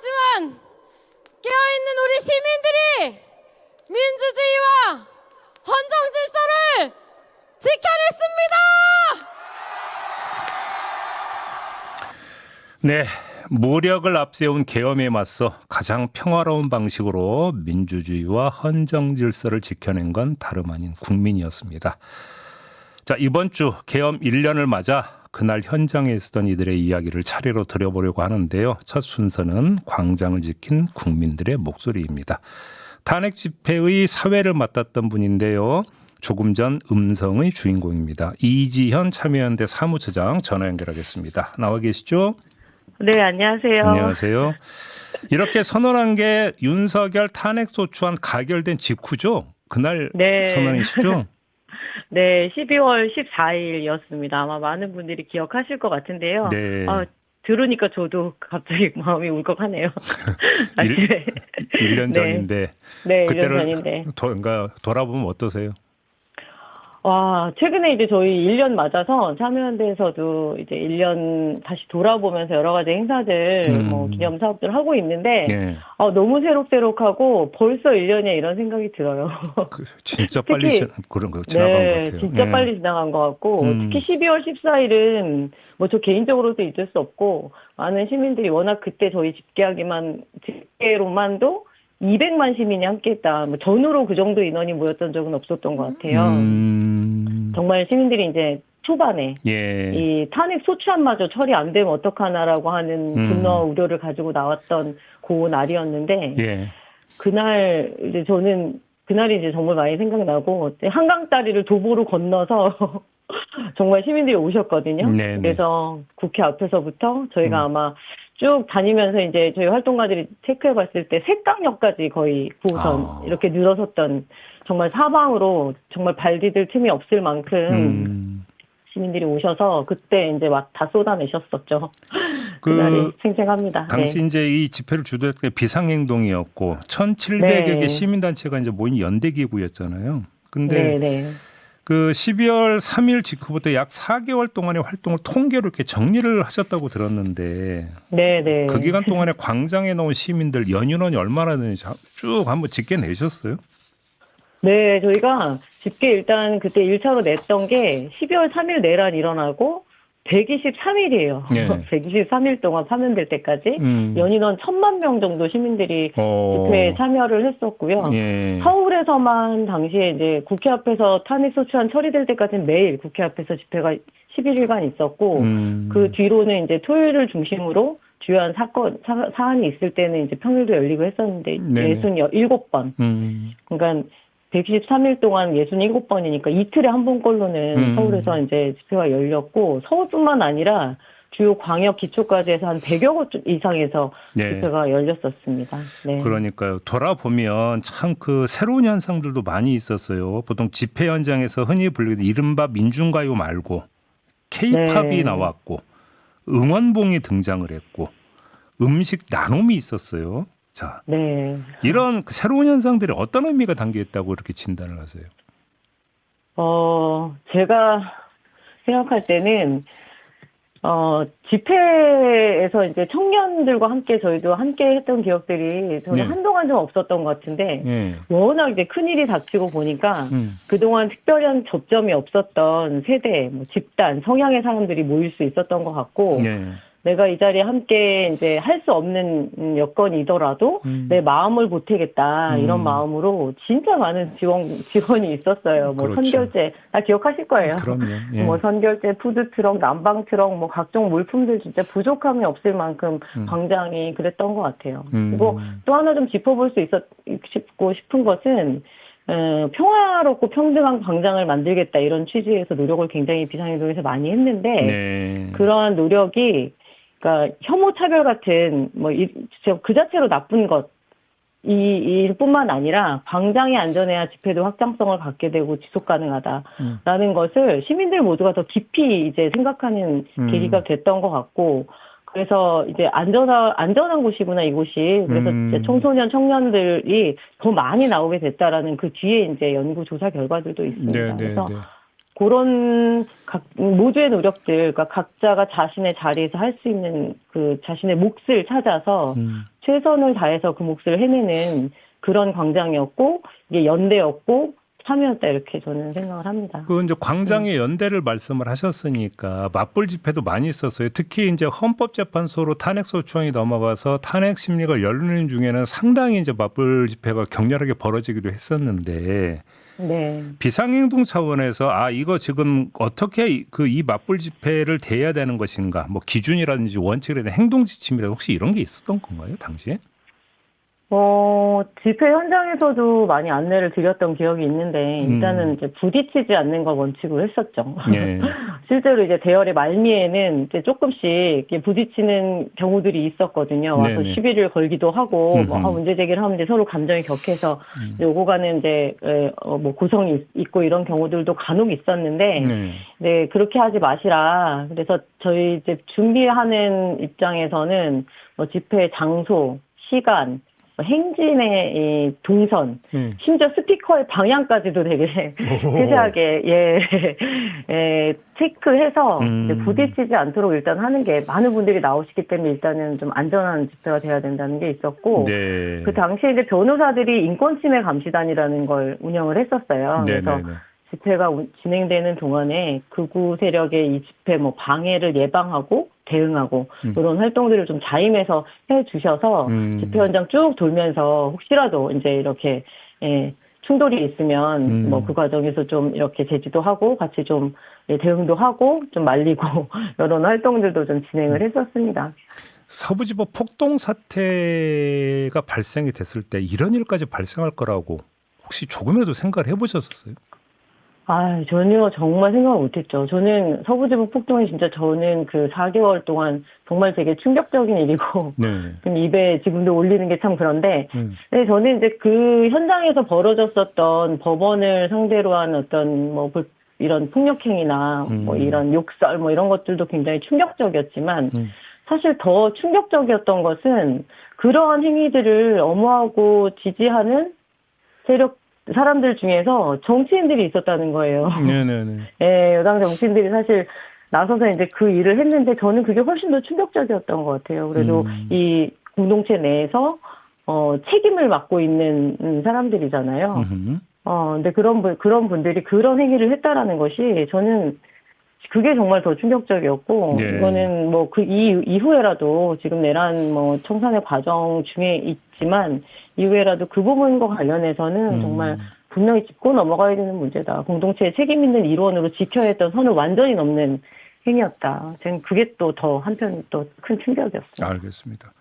하지만 깨어있는 우리 시민들이 민주주의와 헌정 질서를 지켜냈습니다. 네, 무력을 앞세운 계엄에 맞서 가장 평화로운 방식으로 민주주의와 헌정 질서를 지켜낸 건 다름 아닌 국민이었습니다. 자, 이번 주 계엄 1년을 맞아 그날 현장에 있었던 이들의 이야기를 차례로 들어보려고 하는데요. 첫 순서는 광장을 지킨 국민들의 목소리입니다. 탄핵 집회의 사회를 맡았던 분인데요. 조금 전 음성의 주인공입니다. 이지현 참여연대 사무처장 전화 연결하겠습니다. 나와 계시죠? 네, 안녕하세요. 안녕하세요. 이렇게 선언한 게 윤석열 탄핵소추안 가결된 직후죠? 그날 네. 선언이시죠? 네, 12월 14일이었습니다. 아마 많은 분들이 기억하실 것 같은데요. 네. 들으니까 저도 갑자기 마음이 울컥하네요. 사실. 1년 네. 전인데. 네, 1년 그때를 전인데. 그러니까 돌아보면 어떠세요? 와, 최근에 이제 저희 1년 맞아서 참여연대에서도 이제 1년 다시 돌아보면서 여러 가지 행사들, 기념 사업들 하고 있는데, 네. 너무 새록새록하고 벌써 1년이야 이런 생각이 들어요. 진짜 빨리 그런 거 지나간 것 같아요. 진짜 예. 빨리 지나간 것 같고, 특히 12월 14일은 뭐 저 개인적으로도 잊을 수 없고, 많은 시민들이 워낙 그때 저희 집회로만도 200만 시민이 함께했다. 뭐 전후로 그 정도 인원이 모였던 적은 없었던 것 같아요. 정말 시민들이 이제 초반에 예. 이 탄핵 소추안마저 처리 안 되면 어떡하나라고 하는 분노와 우려를 가지고 나왔던 그 날이었는데, 예. 그날 이제 저는 그날이 이제 정말 많이 생각나고 한강 다리를 도보로 건너서 정말 시민들이 오셨거든요. 네네. 그래서 국회 앞에서부터 저희가 아마 쭉 다니면서 이제 저희 활동가들이 체크해봤을 때 색강역까지 거의 9호선 이렇게 늘어섰던 정말 사방으로 정말 발 디딜 틈이 없을 만큼 시민들이 오셔서 그때 이제 막 다 쏟아내셨었죠. 그날이 생생합니다. 당시 네. 이제 이 집회를 주도했던 게 비상행동이었고 1,700여 개 네. 시민단체가 이제 모인 연대기구였잖아요. 근데 네. 그 12월 3일 직후부터 약 4개월 동안의 활동을 통계로 이렇게 정리를 하셨다고 들었는데 네. 그 기간 동안에 광장에 나온 시민들 연인원이 얼마나 되는지 쭉 한번 집계내셨어요? 네, 저희가 집계 일단 그때 1차로 냈던 게 12월 3일 내란 일어나고 123일이에요. 네. 123일 동안 파면될 때까지 연인원 1,000만 명 정도 시민들이 집회에 참여를 했었고요. 예. 서울에서만 당시에 이제 국회 앞에서 탄핵소추안 처리될 때까지는 매일 국회 앞에서 집회가 11일간 있었고 그 뒤로는 이제 토요일을 중심으로 주요한 사안이 있을 때는 이제 평일도 열리고 했었는데 67번. 그러니까 123일 동안 67번이니까 이틀에 한 번꼴로는 서울에서 이제 집회가 열렸고 서울뿐만 아니라 주요 광역 기초까지 해서 한 100여 곳 이상에서 집회가 열렸었습니다. 네. 그러니까요. 돌아보면 참 그 새로운 현상들도 많이 있었어요. 보통 집회 현장에서 흔히 불리는 이른바 민중가요 말고 K-팝이 나왔고 응원봉이 등장을 했고 음식 나눔이 있었어요. 자, 이런 새로운 현상들이 어떤 의미가 담겨 있다고 이렇게 진단을 하세요? 제가 생각할 때는 집회에서 이제 청년들과 함께 저희도 함께 했던 기억들이 저는 한동안 좀 없었던 것 같은데 워낙 이제 큰일이 닥치고 보니까 그동안 특별한 접점이 없었던 세대, 뭐 집단, 성향의 사람들이 모일 수 있었던 것 같고 내가 이 자리에 함께 이제 할 수 없는 여건이더라도 내 마음을 보태겠다 이런 마음으로 진짜 많은 지원이 있었어요. 뭐 선결제 다 기억하실 거예요. 그럼요. 뭐 선결제, 푸드트럭, 난방트럭, 뭐 각종 물품들 진짜 부족함이 없을 만큼 광장이 그랬던 것 같아요. 그리고 또 하나 좀 짚어볼 수 있고 싶은 것은 평화롭고 평등한 광장을 만들겠다 이런 취지에서 노력을 굉장히 비상행동에서 많이 했는데 그러한 노력이 그러니까 혐오 차별 같은 그 자체로 나쁜 것 이뿐만 아니라 광장이 안전해야 집회도 확장성을 갖게 되고 지속 가능하다라는 것을 시민들 모두가 더 깊이 이제 생각하는 계기가 됐던 것 같고 그래서 이제 안전한 곳이구나 이곳이 그래서 이제 청소년 청년들이 더 많이 나오게 됐다라는 그 뒤에 이제 연구 조사 결과들도 있습니다. 그래서 그런 모두의 노력들, 그러니까 각자가 자신의 자리에서 할 수 있는 그 자신의 몫을 찾아서 최선을 다해서 그 몫을 해내는 그런 광장이었고 이게 연대였고 참여였다 이렇게 저는 생각을 합니다. 그 이제 광장의 연대를 말씀을 하셨으니까 맞불 집회도 많이 있었어요. 특히 이제 헌법재판소로 탄핵소 추원이 넘어가서 탄핵 심리가 열리는 중에는 상당히 이제 맞불 집회가 격렬하게 벌어지기도 했었는데 네. 비상행동 차원에서 이거 지금 어떻게 이 맞불 집회를 대해야 되는 것인가, 뭐 기준이라든지 원칙이라든지 행동 지침이라든지 혹시 이런 게 있었던 건가요, 당시에? 집회 현장에서도 많이 안내를 드렸던 기억이 있는데, 일단은 이제 부딪히지 않는 걸 원칙으로 했었죠. 네. 실제로 이제 대열의 말미에는 이제 조금씩 이렇게 부딪히는 경우들이 있었거든요. 와서 네네. 시비를 걸기도 하고, 뭐, 음흠. 문제 제기를 하면 이제 서로 감정이 격해서 이제 오고 가는 이제, 뭐, 고성이 있고 이런 경우들도 간혹 있었는데, 네. 네, 그렇게 하지 마시라. 그래서 저희 이제 준비하는 입장에서는 뭐 집회 장소, 시간, 행진의 이 동선, 심지어 스피커의 방향까지도 되게 세세하게 체크해서 이제 부딪히지 않도록 일단 하는 게 많은 분들이 나오시기 때문에 일단은 좀 안전한 집회가 돼야 된다는 게 있었고 네. 그 당시에 이제 변호사들이 인권침해 감시단이라는 걸 운영을 했었어요. 그래서 네네네. 집회가 진행되는 동안에 극우 세력의 이 집회 뭐 방해를 예방하고 대응하고 이런 활동들을 좀 자임해서 해주셔서 집회 현장 쭉 돌면서 혹시라도 이제 이렇게 충돌이 있으면 뭐 그 과정에서 좀 이렇게 제지도 하고 같이 좀 대응도 하고 좀 말리고 이런 활동들도 좀 진행을 했었습니다. 서부지법 폭동 사태가 발생이 됐을 때 이런 일까지 발생할 거라고 혹시 조금이라도 생각을 해보셨었어요? 전혀 정말 생각을 못했죠. 저는 서부지법 폭동이 진짜 저는 그 4개월 동안 정말 되게 충격적인 일이고, 네. 좀 입에 지금도 올리는 게 참 그런데, 네, 저는 이제 그 현장에서 벌어졌었던 법원을 상대로 한 어떤 뭐 이런 폭력행위나 뭐 이런 욕설 뭐 이런 것들도 굉장히 충격적이었지만, 사실 더 충격적이었던 것은 그러한 행위들을 엄호하고 지지하는 사람들 중에서 정치인들이 있었다는 거예요. 네네네. 예, 여당 정치인들이 사실 나서서 이제 그 일을 했는데 저는 그게 훨씬 더 충격적이었던 것 같아요. 그래도 이 공동체 내에서 책임을 맡고 있는 사람들이잖아요. 근데 그런 분들이 그런 행위를 했다라는 것이 저는 그게 정말 더 충격적이었고, 네. 이거는 뭐 그 이후에라도 지금 내란 뭐 청산의 과정 중에 있지만, 이후에라도 그 부분과 관련해서는 정말 분명히 짚고 넘어가야 되는 문제다. 공동체의 책임 있는 일원으로 지켜야 했던 선을 완전히 넘는 행위였다. 저는 그게 또 더 한편 또 큰 충격이었어요. 알겠습니다.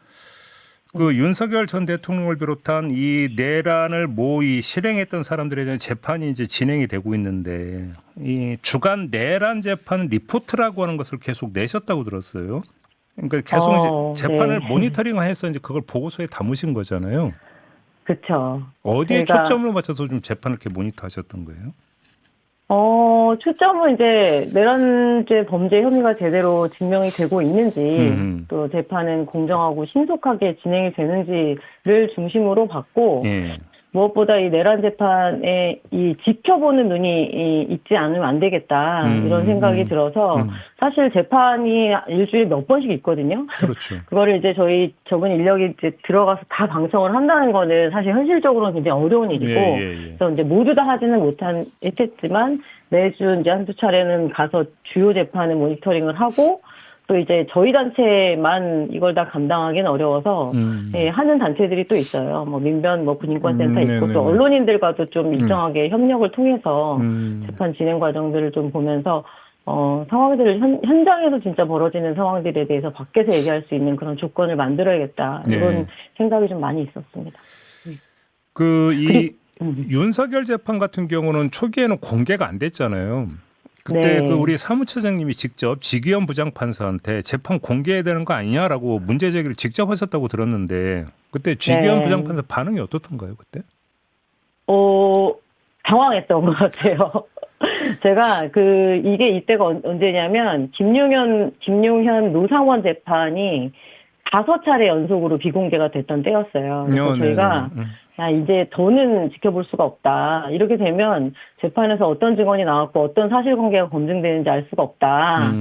그 윤석열 전 대통령을 비롯한 이 내란을 모의 실행했던 사람들에 대한 재판이 이제 진행이 되고 있는데 이 주간 내란 재판 리포트라고 하는 것을 계속 내셨다고 들었어요. 그러니까 계속 이제 재판을 네. 모니터링해서 이제 그걸 보고서에 담으신 거잖아요. 그렇죠. 어디에 초점을 맞춰서 좀 재판을 이렇게 모니터하셨던 거예요? 초점은 이제 내란죄 범죄 혐의가 제대로 증명이 되고 있는지 또 재판은 공정하고 신속하게 진행이 되는지를 중심으로 봤고 무엇보다 이 내란 재판에 이 지켜보는 눈이 있지 않으면 안 되겠다 이런 생각이 들어서 사실 재판이 일주일에 몇 번씩 있거든요. 그렇죠. 그거를 이제 저희 적은 인력이 이제 들어가서 다 방청을 한다는 거는 사실 현실적으로는 굉장히 어려운 일이고 그래서 이제 모두 다 하지는 못했지만 매주 이제 한두 차례는 가서 주요 재판을 모니터링을 하고 또 이제 저희 단체만 이걸 다 감당하기는 어려워서 하는 단체들이 또 있어요. 뭐 민변 뭐 군인권센터 있고 또 언론인들과도 좀 일정하게 협력을 통해서 재판 진행 과정들을 좀 보면서 상황들을 현장에서 진짜 벌어지는 상황들에 대해서 밖에서 얘기할 수 있는 그런 조건을 만들어야겠다 이런 생각이 좀 많이 있었습니다. 윤석열 재판 같은 경우는 초기에는 공개가 안 됐잖아요. 그때 그 우리 사무처장님이 직접 지기현 부장판사한테 재판 공개해야 되는 거 아니냐라고 문제 제기를 직접 하셨다고 들었는데 그때 지기현 부장판사 반응이 어떻던가요 그때? 당황했던 것 같아요. 제가 이때가 언제냐면 김용현 노상원 재판이 5차례 연속으로 비공개가 됐던 때였어요. 그래서 저희가 야, 이제 더는 지켜볼 수가 없다. 이렇게 되면 재판에서 어떤 증언이 나왔고 어떤 사실관계가 검증되는지 알 수가 없다.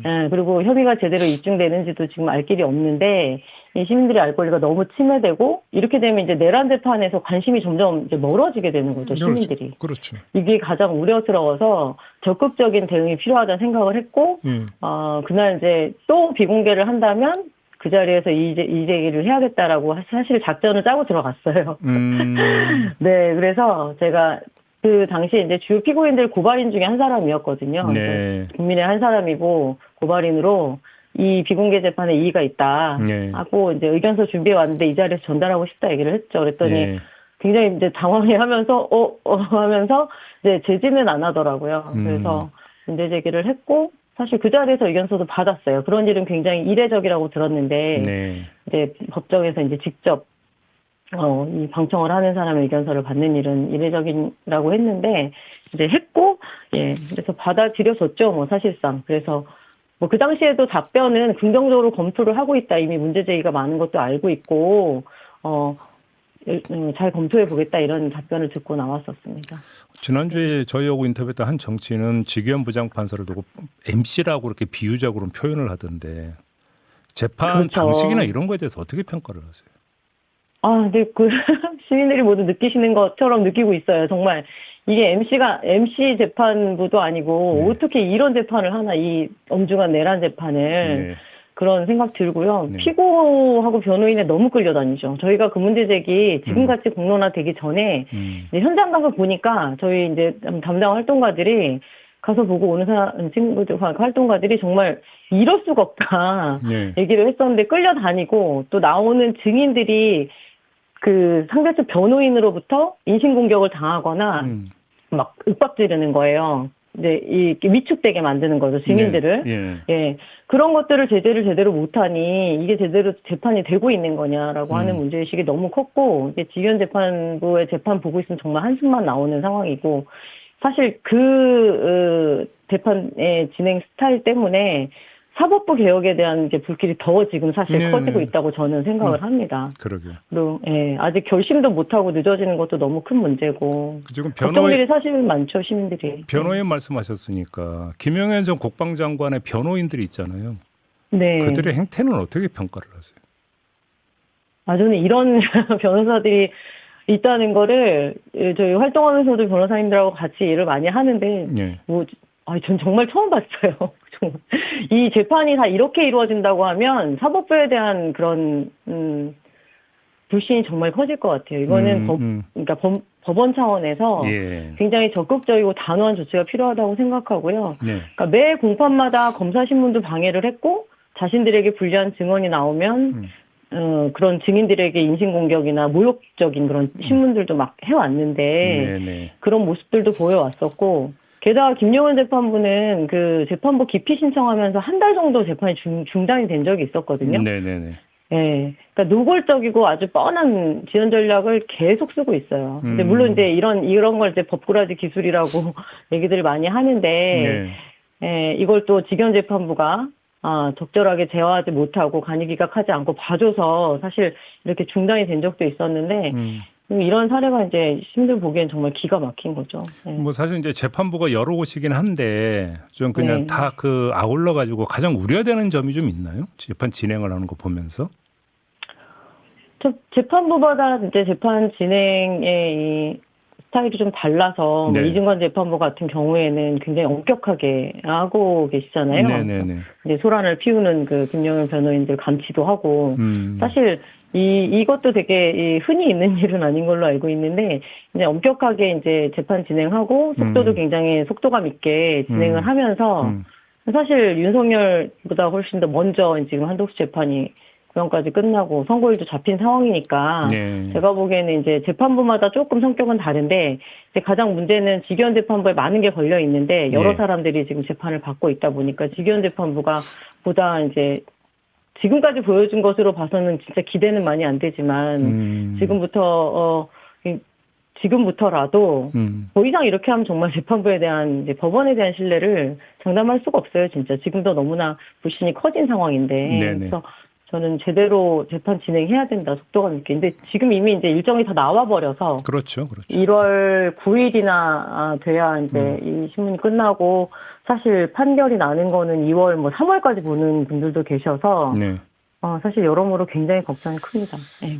예, 그리고 협의가 제대로 입증되는지도 지금 알 길이 없는데 이 시민들이 알 권리가 너무 침해되고 이렇게 되면 이제 내란 재판에서 관심이 점점 이제 멀어지게 되는 거죠, 시민들이. 그렇죠. 이게 가장 우려스러워서 적극적인 대응이 필요하다는 생각을 했고, 그날 이제 또 비공개를 한다면 그 자리에서 이의 제기를 해야겠다라고 사실 작전을 짜고 들어갔어요. 네, 그래서 제가 그 당시에 이제 주요 피고인들 고발인 중에 한 사람이었거든요. 네. 국민의 한 사람이고 고발인으로 이 비공개 재판에 이의가 있다 네. 하고 이제 의견서 준비해 왔는데 이 자리에서 전달하고 싶다 얘기를 했죠. 그랬더니 네. 굉장히 이제 당황해하면서 하면서 이제 제지는 안 하더라고요. 그래서 문제 제기를 했고 사실 그 자리에서 의견서도 받았어요. 그런 일은 굉장히 이례적이라고 들었는데 네. 이제 법정에서 이제 직접 이 방청을 하는 사람의 의견서를 받는 일은 이례적이라고 했는데 이제 했고 예 그래서 받아들여졌죠. 뭐 사실상 그래서 뭐 그 당시에도 답변은 긍정적으로 검토를 하고 있다. 이미 문제 제기가 많은 것도 알고 있고 잘 검토해 보겠다 이런 답변을 듣고 나왔었습니다. 지난주에 저희하고 인터뷰했던 한 정치인은 지기현 부장판사를 두고 MC라고 이렇게 비유적으로 표현을 하던데 재판 그렇죠. 방식이나 이런 거에 대해서 어떻게 평가를 하세요? 근데 시민들이 모두 느끼시는 것처럼 느끼고 있어요. 정말 이게 MC 재판부도 아니고 네. 어떻게 이런 재판을 하나 이 엄중한 내란 재판을 네. 그런 생각 들고요. 네. 피고하고 변호인에 너무 끌려다니죠. 저희가 그 문제 제기 지금같이 공론화되기 전에 이제 현장 가서 보니까 저희 이제 담당 활동가들이 가서 보고 오는 친구들 활동가들이 정말 이럴 수가 없다 네. 얘기를 했었는데 끌려다니고 또 나오는 증인들이 그 상대측 변호인으로부터 인신공격을 당하거나 막 윽박지르는 거예요. 이제 위축되게 만드는 거죠, 증인들을. 네. 예. 그런 것들을 제대로 못하니 이게 제대로 재판이 되고 있는 거냐라고 하는 문제의식이 너무 컸고, 이게 지기현 재판부의 재판 보고 있으면 정말 한숨만 나오는 상황이고, 사실 재판의 진행 스타일 때문에 사법부 개혁에 대한 이제 불길이 더 지금 사실 커지고 있다고 저는 생각을 합니다. 그러게요. 그리고 아직 결심도 못하고 늦어지는 것도 너무 큰 문제고. 지금 걱정들이 사실 많죠, 시민들이. 변호인 말씀하셨으니까 김영현 전 국방장관의 변호인들이 있잖아요. 네. 그들의 행태는 어떻게 평가를 하세요? 저는 이런 변호사들이 있다는 거를 저희 활동하면서도 변호사님들하고 같이 일을 많이 하는데 네. 전 정말 처음 봤어요. 이 재판이 다 이렇게 이루어진다고 하면 사법부에 대한 그런 불신이 정말 커질 것 같아요. 이거는 그러니까 법원 차원에서 예. 굉장히 적극적이고 단호한 조치가 필요하다고 생각하고요. 네. 그러니까 매 공판마다 검사 신문도 방해를 했고 자신들에게 불리한 증언이 나오면 그런 증인들에게 인신공격이나 모욕적인 그런 신문들도 막 해왔는데 그런 모습들도 보여왔었고 게다가 김영현 재판부는 그 재판부 기피 신청하면서 한 달 정도 재판이 중단이 된 적이 있었거든요. 네네네. 예. 그러니까 노골적이고 아주 뻔한 지연 전략을 계속 쓰고 있어요. 근데 물론 이제 이런 걸 이제 법꾸라지 기술이라고 얘기들을 많이 하는데, 이걸 또 지기현 재판부가 적절하게 제어하지 못하고 간이기각하지 않고 봐줘서 사실 이렇게 중단이 된 적도 있었는데, 이런 사례가 이제 시민들 보기엔 정말 기가 막힌 거죠. 네. 뭐 사실 이제 재판부가 여러 곳이긴 한데 좀 그냥 다 아울러 가지고 가장 우려되는 점이 좀 있나요? 재판 진행을 하는 거 보면서? 재판부마다 이제 재판 진행의 이 스타일이 좀 달라서 뭐 이중관 재판부 같은 경우에는 굉장히 엄격하게 하고 계시잖아요. 네네네. 이제 소란을 피우는 그 김영현 변호인들 감치도 하고 사실 이것도 되게 흔히 있는 일은 아닌 걸로 알고 있는데 이제 엄격하게 이제 재판 진행하고 속도도 굉장히 속도감 있게 진행을 하면서 사실 윤석열보다 훨씬 더 먼저 지금 한덕수 재판이 구형까지 끝나고 선고일도 잡힌 상황이니까 제가 보기에는 이제 재판부마다 조금 성격은 다른데 이제 가장 문제는 지기현 재판부에 많은 게 걸려 있는데 여러 사람들이 지금 재판을 받고 있다 보니까 지기현 재판부가 보다 이제 지금까지 보여준 것으로 봐서는 진짜 기대는 많이 안 되지만 지금부터라도 더 이상 이렇게 하면 정말 재판부에 대한 이제 법원에 대한 신뢰를 장담할 수가 없어요. 진짜 지금도 너무나 불신이 커진 상황인데 그래서 저는 제대로 재판 진행해야 된다, 속도감 있게. 근데 지금 이미 이제 일정이 다 나와버려서. 그렇죠. 그렇죠. 1월 9일이나 돼야 이제 이 신문이 끝나고 사실 판결이 나는 거는 2월 뭐 3월까지 보는 분들도 계셔서 네. 사실 여러모로 굉장히 걱정이 큽니다. 네.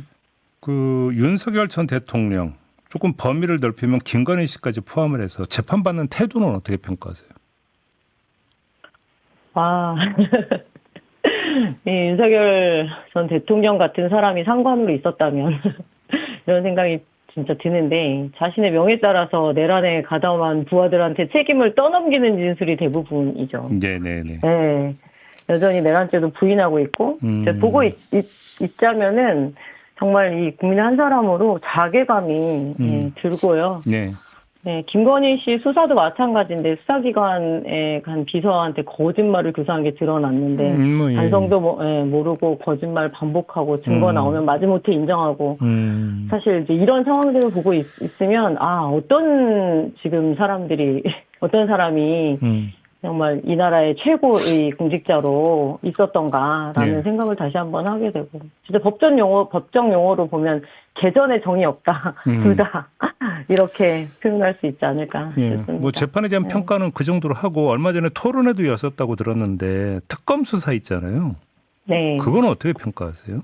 그 윤석열 전 대통령 조금 범위를 넓히면 김건희 씨까지 포함을 해서 재판받는 태도는 어떻게 평가하세요? 이 윤석열 전 대통령 같은 사람이 상관으로 있었다면 이런 생각이 진짜 드는데 자신의 명에 따라서 내란에 가담한 부하들한테 책임을 떠넘기는 진술이 대부분이죠. 네네네. 네. 여전히 내란죄도 부인하고 있고 보고 있자면은 정말 이 국민 한 사람으로 자괴감이 들고요. 네. 네, 김건희 씨 수사도 마찬가지인데 수사기관에 간 비서한테 거짓말을 교사한 게 드러났는데 예. 반성도 모르고 거짓말 반복하고 증거 나오면 마지못해 인정하고 사실 이제 이런 상황들을 보고 있으면 어떤 지금 사람들이 어떤 사람이 정말 이 나라의 최고의 공직자로 있었던가라는 네. 생각을 다시 한번 하게 되고 진짜 법정 용어로 보면 개전의 정이 없다. 둘 다 이렇게 표현할 수 있지 않을까 예. 싶습니다. 뭐 재판에 대한 평가는 그 정도로 하고 얼마 전에 토론회도 였었다고 들었는데 특검 수사 있잖아요. 네. 그건 어떻게 평가하세요?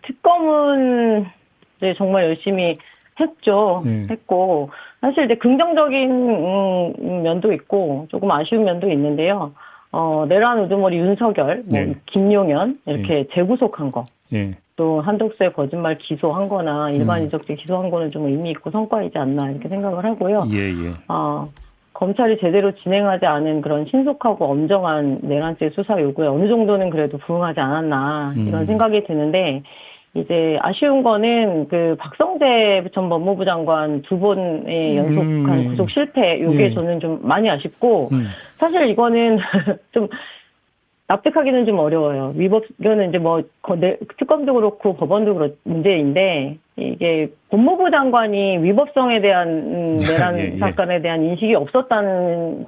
특검은 이제 정말 열심히 했죠. 네. 했고 사실 이제 긍정적인 면도 있고 조금 아쉬운 면도 있는데요. 내란 우두머리 윤석열, 네. 김용현 이렇게 재구속한 거. 예. 또 한독수의 거짓말 기소한 거나 일반 이적죄 기소한 거는 좀 의미 있고 성과이지 않나 이렇게 생각을 하고요. 예. 검찰이 제대로 진행하지 않은 그런 신속하고 엄정한 내란죄 수사 요구에 어느 정도는 그래도 부응하지 않았나 이런 생각이 드는데 이제 아쉬운 거는 그 박성재 전 법무부 장관 두 번의 연속한 구속 실패 요게 저는 좀 많이 아쉽고 사실 이거는 좀 납득하기는 좀 어려워요. 이거는 이제 특검도 그렇고 법원도 문제인데, 이게 법무부 장관이 위법성에 대한 내란 사건에 대한 인식이 없었다는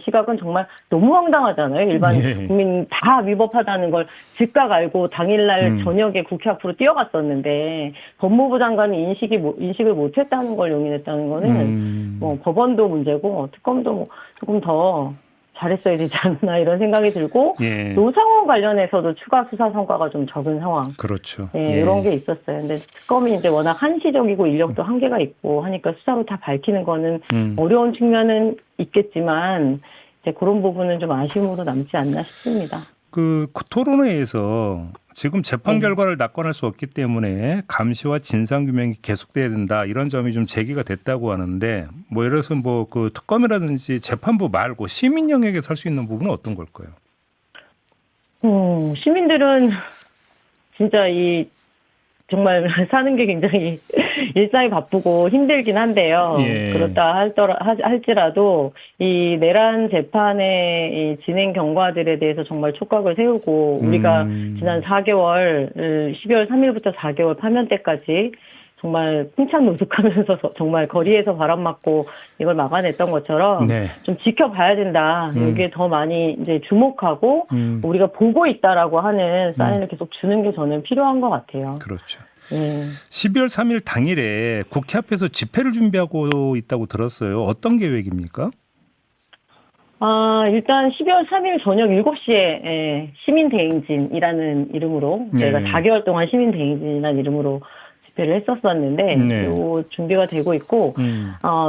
시각은 정말 너무 황당하잖아요. 일반 국민 다 위법하다는 걸 즉각 알고 당일날 저녁에 국회 앞으로 뛰어갔었는데, 법무부 장관이 인식을 못했다는 걸 용인했다는 거는, 법원도 문제고, 특검도 조금 더 잘했어야 되지 않나 이런 생각이 들고 노상원 관련해서도 추가 수사 성과가 좀 적은 상황. 그렇죠. 이런 게 있었어요. 근데 특검이 이제 워낙 한시적이고 인력도 한계가 있고 하니까 수사로 다 밝히는 거는 어려운 측면은 있겠지만 이제 그런 부분은 좀 아쉬움으로 남지 않나 싶습니다. 그 토론회에서 지금 재판 결과를 낙관할 수 없기 때문에 감시와 진상 규명이 계속돼야 된다 이런 점이 좀 제기가 됐다고 하는데 뭐 예를 들어서 뭐 그 특검이라든지 재판부 말고 시민 영역에 설 수 있는 부분은 어떤 걸까요? 시민들은 진짜 정말 사는 게 굉장히 일상이 바쁘고 힘들긴 한데요. 그렇다 할지라도 이 내란 재판의 이 진행 경과들에 대해서 정말 촉각을 세우고 우리가 지난 4개월, 12월 3일부터 4개월 파면 때까지 정말 풍찬노숙하면서 정말 거리에서 바람 맞고 이걸 막아냈던 것처럼 좀 지켜봐야 된다. 여기에 더 많이 이제 주목하고 우리가 보고 있다라고 하는 사인을 계속 주는 게 저는 필요한 것 같아요. 그렇죠. 12월 3일 당일에 국회 앞에서 집회를 준비하고 있다고 들었어요. 어떤 계획입니까? 일단 12월 3일 저녁 7시에 시민대행진이라는 이름으로 저희가 4개월 동안 시민대행진이라는 이름으로 집회를 했었었는데 요 준비가 되고 있고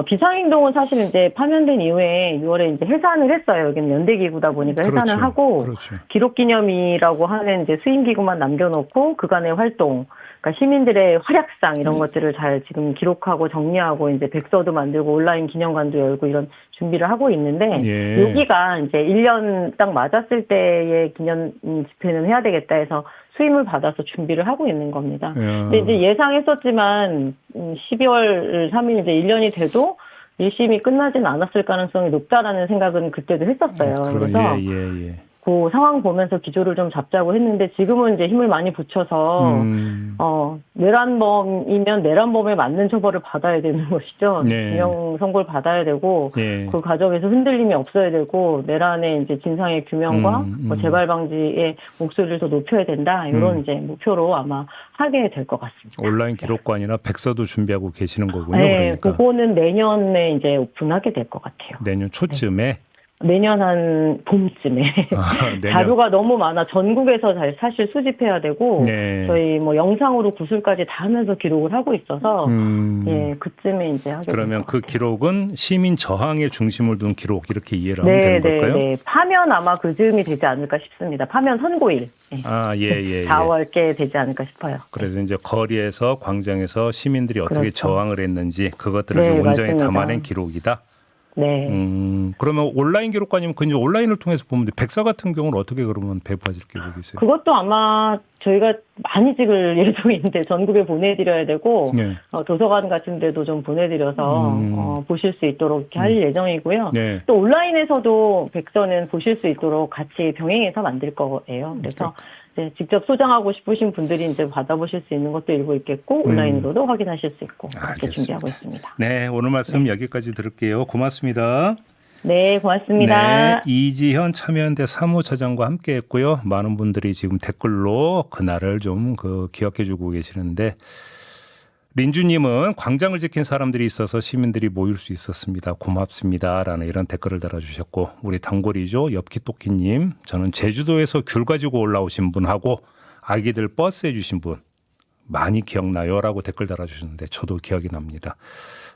비상행동은 사실 이제 파면된 이후에 6월에 이제 해산을 했어요. 여기는 연대기구다 보니까 해산을 하고 기록기념이라고 하는 이제 수임기구만 남겨놓고 그간의 활동, 그러니까 시민들의 활약상 이런 것들을 잘 지금 기록하고 정리하고 이제 백서도 만들고 온라인 기념관도 열고 이런 준비를 하고 있는데 여기가 이제 1년 딱 맞았을 때의 기념 집회는 해야 되겠다 해서 수임을 받아서 준비를 하고 있는 겁니다. 근데 이제 예상했었지만 12월 3일 이제 1년이 돼도 1심이 끝나진 않았을 가능성이 높다라는 생각은 그때도 했었어요. 그래서 그 상황 보면서 기조를 좀 잡자고 했는데 지금은 이제 힘을 많이 붙여서 내란범이면 내란범에 맞는 처벌을 받아야 되는 것이죠. 네. 징역 선고를 받아야 되고 예. 그 과정에서 흔들림이 없어야 되고 내란의 이제 진상의 규명과 뭐 재발 방지의 목소리를 더 높여야 된다. 이런 이제 목표로 아마 하게 될 것 같습니다. 온라인 기록관이나 백서도 준비하고 계시는 거군요. 네, 그러니까 그거는 내년에 이제 오픈하게 될 것 같아요. 내년 초쯤에. 내년 한 봄쯤에 내년. 자료가 너무 많아 전국에서 사실 수집해야 되고 네. 저희 뭐 영상으로 구술까지 다 하면서 기록을 하고 있어서 예 그쯤에 이제 하게 그러면 될 것 그 같아요. 기록은 시민 저항의 중심을 둔 기록 이렇게 이해를 하면 되는 걸까요? 네. 파면 아마 그 즈음이 되지 않을까 싶습니다. 파면 선고일. 예. 아, 예. 4월께 되지 않을까 싶어요. 그래서 이제 거리에서 광장에서 시민들이 어떻게 그렇죠. 저항을 했는지 그것들을 네, 좀 온전히 맞습니다. 담아낸 기록이다. 네. 그러면 온라인 기록관이면 그 이제 온라인을 통해서 보면 돼. 백서 같은 경우는 어떻게 그러면 배포하실 계획이 있어요? 그것도 아마 저희가 많이 찍을 예정인데 전국에 보내드려야 되고 네. 도서관 같은 데도 좀 보내드려서 보실 수 있도록 이렇게 할 예정이고요. 네. 또 온라인에서도 백서는 보실 수 있도록 같이 병행해서 만들 거예요. 그래서 이제 직접 소장하고 싶으신 분들이 이제 받아보실 수 있는 것도 일부 있겠고 온라인으로도 확인하실 수 있고 그렇게 알겠습니다. 준비하고 있습니다. 네, 오늘 말씀 여기까지 들을게요. 고맙습니다. 네, 고맙습니다. 네, 이지현 참여연대 사무처장과 함께했고요. 많은 분들이 지금 댓글로 그날을 좀 기억해주고 계시는데 린주님은 광장을 지킨 사람들이 있어서 시민들이 모일 수 있었습니다. 고맙습니다라는 이런 댓글을 달아주셨고 우리 단골이죠. 엽기토끼님 저는 제주도에서 귤 가지고 올라오신 분하고 아기들 버스해 주신 분 많이 기억나요라고 댓글 달아주셨는데 저도 기억이 납니다.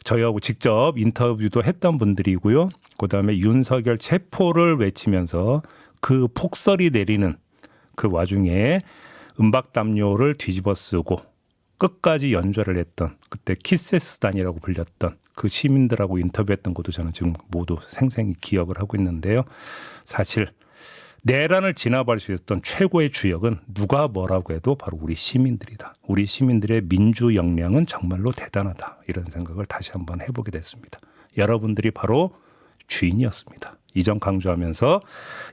저희하고 직접 인터뷰도 했던 분들이고요. 그다음에 윤석열 체포를 외치면서 그 폭설이 내리는 그 와중에 음박담요를 뒤집어 쓰고 끝까지 연주를 했던 그때 키세스단이라고 불렸던 그 시민들하고 인터뷰했던 것도 저는 지금 모두 생생히 기억을 하고 있는데요. 사실 내란을 진압할 수 있었던 최고의 주역은 누가 뭐라고 해도 바로 우리 시민들이다. 우리 시민들의 민주 역량은 정말로 대단하다. 이런 생각을 다시 한번 해보게 됐습니다. 여러분들이 바로 주인이었습니다. 이 점 강조하면서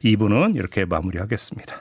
2부는 이렇게 마무리하겠습니다.